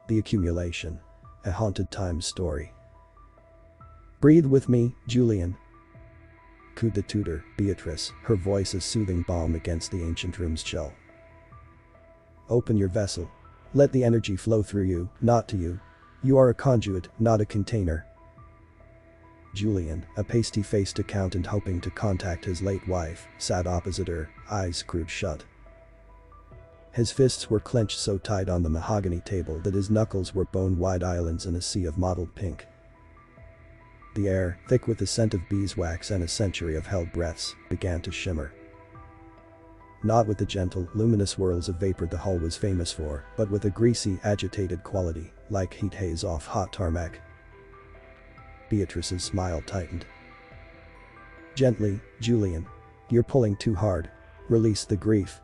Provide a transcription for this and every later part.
The Accumulation. A haunted time story. Breathe with me, Julian. Cooed the tutor, Beatrice, her voice a soothing balm against the ancient room's chill. Open your vessel. Let the energy flow through you, not to you. You are a conduit, not a container. Julian, a pasty-faced accountant hoping to contact his late wife, sat opposite her, eyes screwed shut. His fists were clenched so tight on the mahogany table that his knuckles were bone-wide islands in a sea of mottled pink. The air, thick with the scent of beeswax and a century of held breaths, began to shimmer. Not with the gentle, luminous whirls of vapor the hall was famous for, but with a greasy, agitated quality, like heat haze off hot tarmac. Beatrice's smile tightened. Gently, Julian. You're pulling too hard. Release the grief.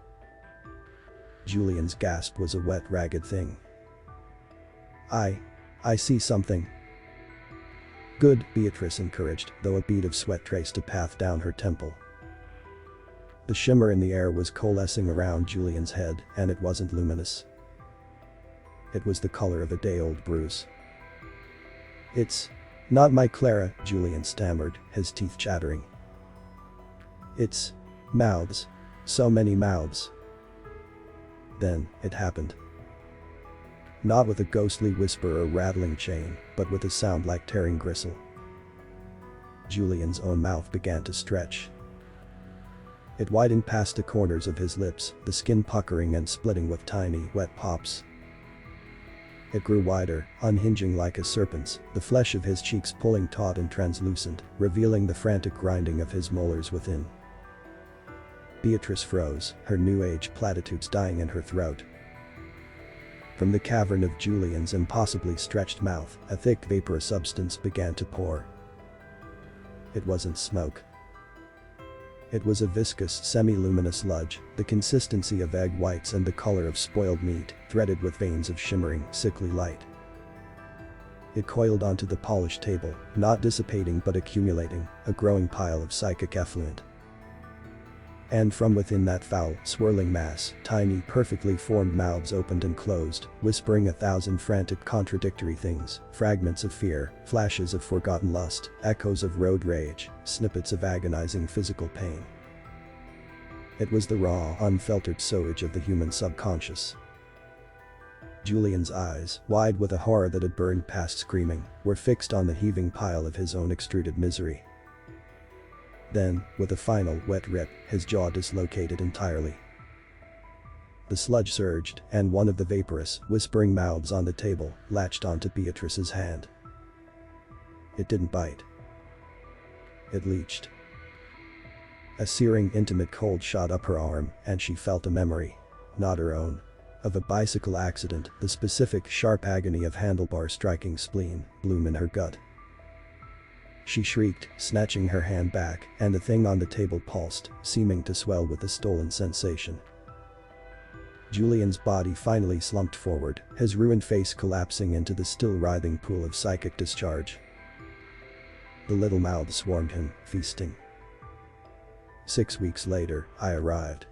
Julian's gasp was a wet, ragged thing. I see something. Good, Beatrice encouraged, though a bead of sweat traced a path down her temple. The shimmer in the air was coalescing around Julian's head, and it wasn't luminous. It was the color of a day-old bruise. It's not my Clara, Julian stammered, his teeth chattering. It's mouths. So many mouths. Then, it happened. Not with a ghostly whisper or rattling chain, but with a sound like tearing gristle. Julian's own mouth began to stretch. It widened past the corners of his lips, the skin puckering and splitting with tiny, wet pops. It grew wider, unhinging like a serpent's, the flesh of his cheeks pulling taut and translucent, revealing the frantic grinding of his molars within. Beatrice froze, her new age platitudes dying in her throat. From the cavern of Julian's impossibly stretched mouth, a thick vaporous substance began to pour. It wasn't smoke. It was a viscous, semi-luminous sludge, the consistency of egg whites and the color of spoiled meat, threaded with veins of shimmering, sickly light. It coiled onto the polished table, not dissipating but accumulating, a growing pile of psychic effluent. And from within that foul, swirling mass, tiny, perfectly formed mouths opened and closed, whispering 1,000 frantic contradictory things, fragments of fear, flashes of forgotten lust, echoes of road rage, snippets of agonizing physical pain. It was the raw, unfiltered sewage of the human subconscious. Julian's eyes, wide with a horror that had burned past screaming, were fixed on the heaving pile of his own extruded misery. Then, with a final, wet rip, his jaw dislocated entirely. The sludge surged, and one of the vaporous, whispering mouths on the table latched onto Beatrice's hand. It didn't bite. It leached. A searing, intimate cold shot up her arm, and she felt a memory, not her own, of a bicycle accident, the specific, sharp agony of handlebar striking spleen, bloom in her gut. She shrieked, snatching her hand back, and the thing on the table pulsed, seeming to swell with the stolen sensation. Julian's body finally slumped forward, his ruined face collapsing into the still writhing pool of psychic discharge. The little mouths swarmed him, feasting. 6 weeks later, I arrived.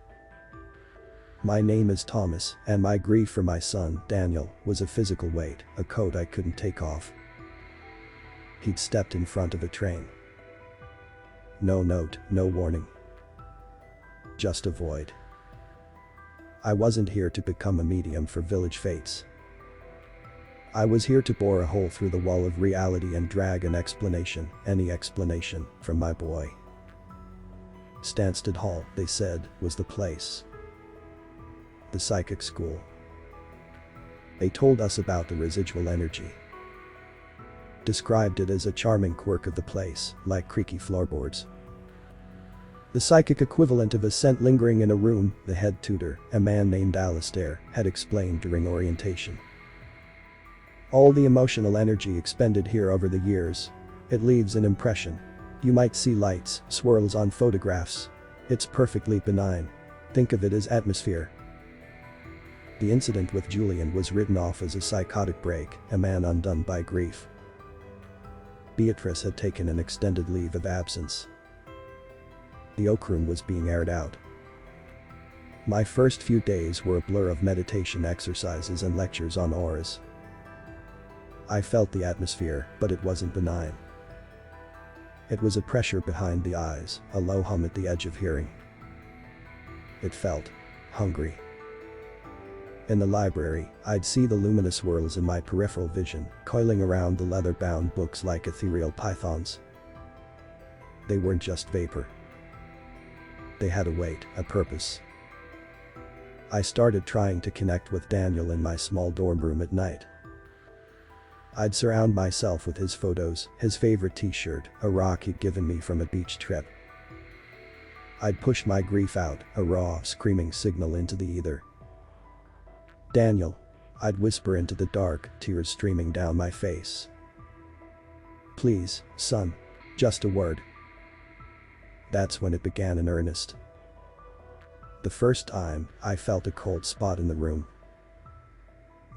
My name is Thomas, and my grief for my son, Daniel, was a physical weight, a coat I couldn't take off. He'd stepped in front of a train. No note, no warning. Just a void. I wasn't here to become a medium for village fates. I was here to bore a hole through the wall of reality and drag an explanation, any explanation, from my boy. Stansted Hall, they said, was the place. The psychic school. They told us about the residual energy. Described it as a charming quirk of the place, like creaky floorboards. The psychic equivalent of a scent lingering in a room, the head tutor, a man named Alistair, had explained during orientation. All the emotional energy expended here over the years. It leaves an impression. You might see lights, swirls on photographs. It's perfectly benign. Think of it as atmosphere. The incident with Julian was written off as a psychotic break, a man undone by grief. Beatrice had taken an extended leave of absence. The oak room was being aired out. My first few days were a blur of meditation exercises and lectures on auras. I felt the atmosphere, but it wasn't benign. It was a pressure behind the eyes, a low hum at the edge of hearing. It felt hungry. In the library, I'd see the luminous whirls in my peripheral vision, coiling around the leather-bound books like ethereal pythons. They weren't just vapor. They had a weight, a purpose. I started trying to connect with Daniel in my small dorm room at night. I'd surround myself with his photos, his favorite t-shirt, a rock he'd given me from a beach trip. I'd push my grief out, a raw, screaming signal into the ether. Daniel. I'd whisper into the dark, tears streaming down my face. Please, son. Just a word. That's when it began in earnest. The first time, I felt a cold spot in the room.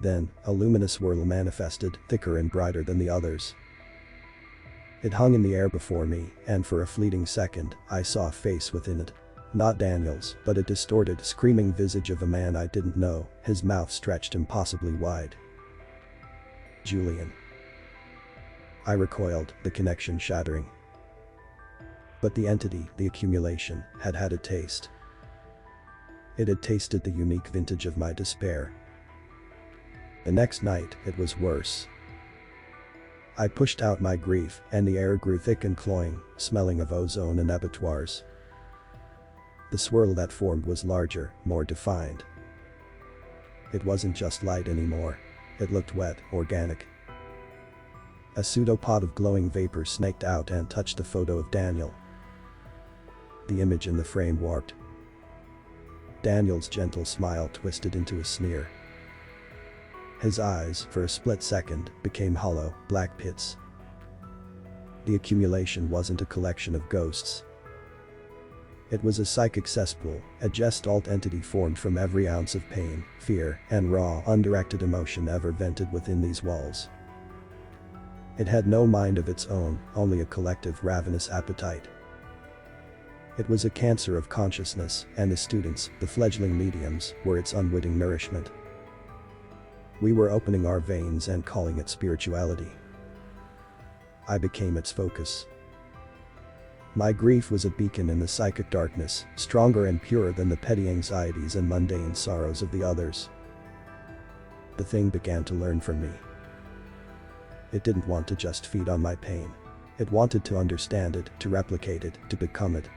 Then, a luminous whirl manifested, thicker and brighter than the others. It hung in the air before me, and for a fleeting second, I saw a face within it. Not Daniel's, but a distorted, screaming visage of a man I didn't know, his mouth stretched impossibly wide. Julian. I recoiled, the connection shattering. But the entity, the accumulation, had had a taste. It had tasted the unique vintage of my despair. The next night, it was worse. I pushed out my grief, and the air grew thick and cloying, smelling of ozone and abattoirs. The swirl that formed was larger, more defined. It wasn't just light anymore. It looked wet, organic. A pseudopod of glowing vapor snaked out and touched the photo of Daniel. The image in the frame warped. Daniel's gentle smile twisted into a sneer. His eyes, for a split second, became hollow, black pits. The accumulation wasn't a collection of ghosts. It was a psychic cesspool, a gestalt entity formed from every ounce of pain, fear, and raw, undirected emotion ever vented within these walls. It had no mind of its own, only a collective ravenous appetite. It was a cancer of consciousness, and the students, the fledgling mediums, were its unwitting nourishment. We were opening our veins and calling it spirituality. I became its focus. My grief was a beacon in the psychic darkness, stronger and purer than the petty anxieties and mundane sorrows of the others. The thing began to learn from me. It didn't want to just feed on my pain. It wanted to understand it, to replicate it, to become it.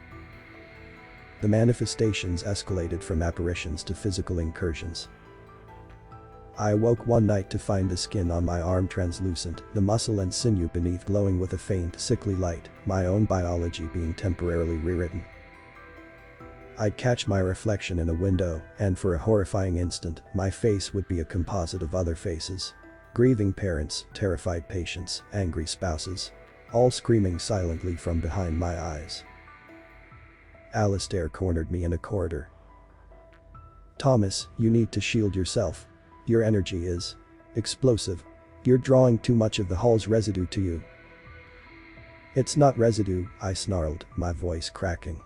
The manifestations escalated from apparitions to physical incursions. I awoke one night to find the skin on my arm translucent, the muscle and sinew beneath glowing with a faint, sickly light, my own biology being temporarily rewritten. I'd catch my reflection in a window, and for a horrifying instant, my face would be a composite of other faces. Grieving parents, terrified patients, angry spouses. All screaming silently from behind my eyes. Alistair cornered me in a corridor. Thomas, you need to shield yourself. Your energy is explosive. You're drawing too much of the hall's residue to you. It's not residue, I snarled, my voice cracking.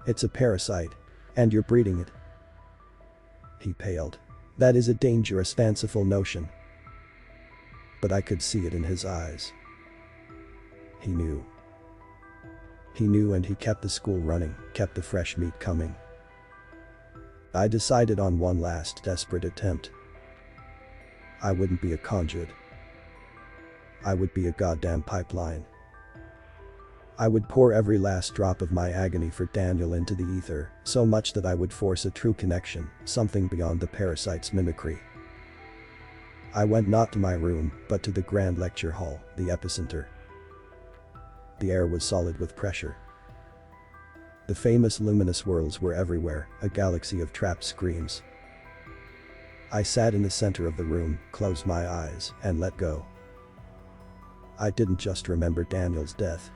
It's a parasite, and you're breeding it. He paled. That is a dangerous, fanciful notion. But I could see it in his eyes. He knew. He knew, and he kept the school running, kept the fresh meat coming. I decided on one last desperate attempt. I wouldn't be a conduit. I would be a goddamn pipeline. I would pour every last drop of my agony for Daniel into the ether, so much that I would force a true connection, something beyond the parasite's mimicry. I went not to my room, but to the grand lecture hall, the epicenter. The air was solid with pressure. The famous luminous whirls were everywhere, a galaxy of trapped screams. I sat in the center of the room, closed my eyes, and let go. I didn't just remember Daniel's death.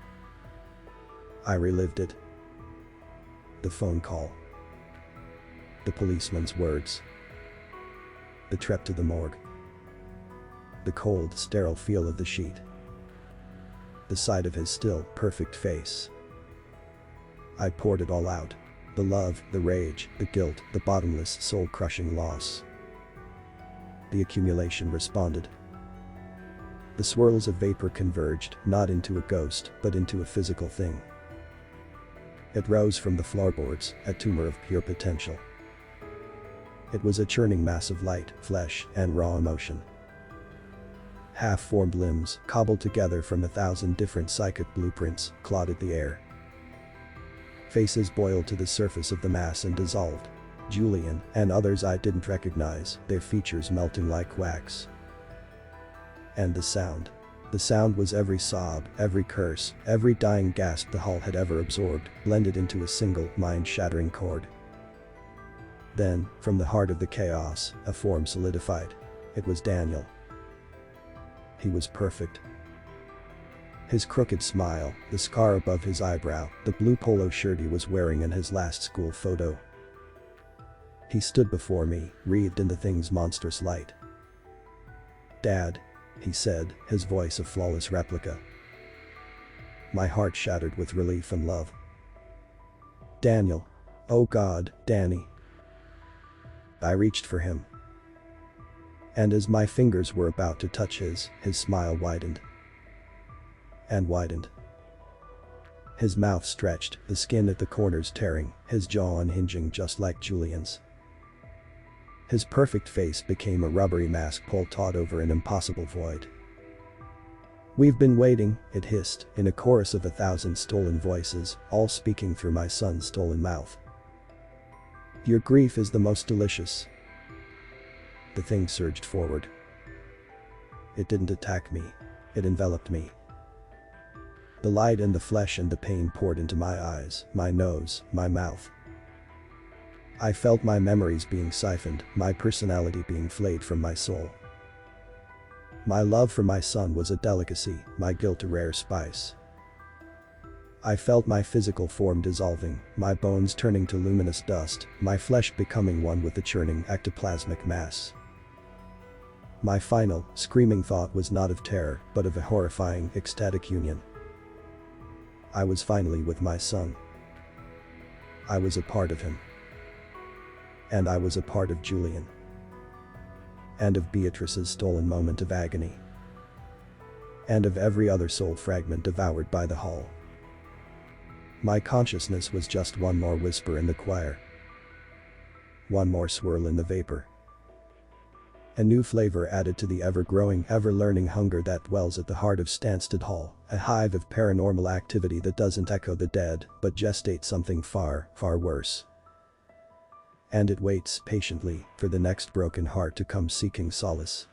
I relived it. The phone call. The policeman's words. The trip to the morgue. The cold, sterile feel of the sheet. The sight of his still, perfect face. I poured it all out. The love, the rage, the guilt, the bottomless, soul-crushing loss. The accumulation responded. The swirls of vapor converged, not into a ghost, but into a physical thing. It rose from the floorboards, a tumor of pure potential. It was a churning mass of light, flesh, and raw emotion. Half-formed limbs, cobbled together from 1,000 different psychic blueprints, clotted the air. Faces boiled to the surface of the mass and dissolved. Julian, and others I didn't recognize, their features melting like wax. And the sound. The sound was every sob, every curse, every dying gasp the hall had ever absorbed, blended into a single, mind-shattering chord. Then, from the heart of the chaos, a form solidified. It was Daniel. He was perfect. His crooked smile, the scar above his eyebrow, the blue polo shirt he was wearing in his last school photo. He stood before me, wreathed in the thing's monstrous light. "Dad," he said, his voice a flawless replica. My heart shattered with relief and love. "Daniel. Oh God, Danny." I reached for him. And as my fingers were about to touch his smile widened. And widened. His mouth stretched, the skin at the corners tearing, his jaw unhinging just like Julian's. His perfect face became a rubbery mask pulled taut over an impossible void. "We've been waiting," it hissed, in a chorus of 1,000 stolen voices, all speaking through my son's stolen mouth. "Your grief is the most delicious." The thing surged forward. It didn't attack me. It enveloped me. The light and the flesh and the pain poured into my eyes, my nose, my mouth. I felt my memories being siphoned, my personality being flayed from my soul. My love for my son was a delicacy, my guilt a rare spice. I felt my physical form dissolving, my bones turning to luminous dust, my flesh becoming one with the churning ectoplasmic mass. My final, screaming thought was not of terror, but of a horrifying, ecstatic union. I was finally with my son. I was a part of him. And I was a part of Julian. And of Beatrice's stolen moment of agony. And of every other soul fragment devoured by the hall. My consciousness was just one more whisper in the choir. One more swirl in the vapor. A new flavor added to the ever-growing, ever-learning hunger that dwells at the heart of Stansted Hall, a hive of paranormal activity that doesn't echo the dead, but gestates something far, far worse. And it waits, patiently, for the next broken heart to come seeking solace.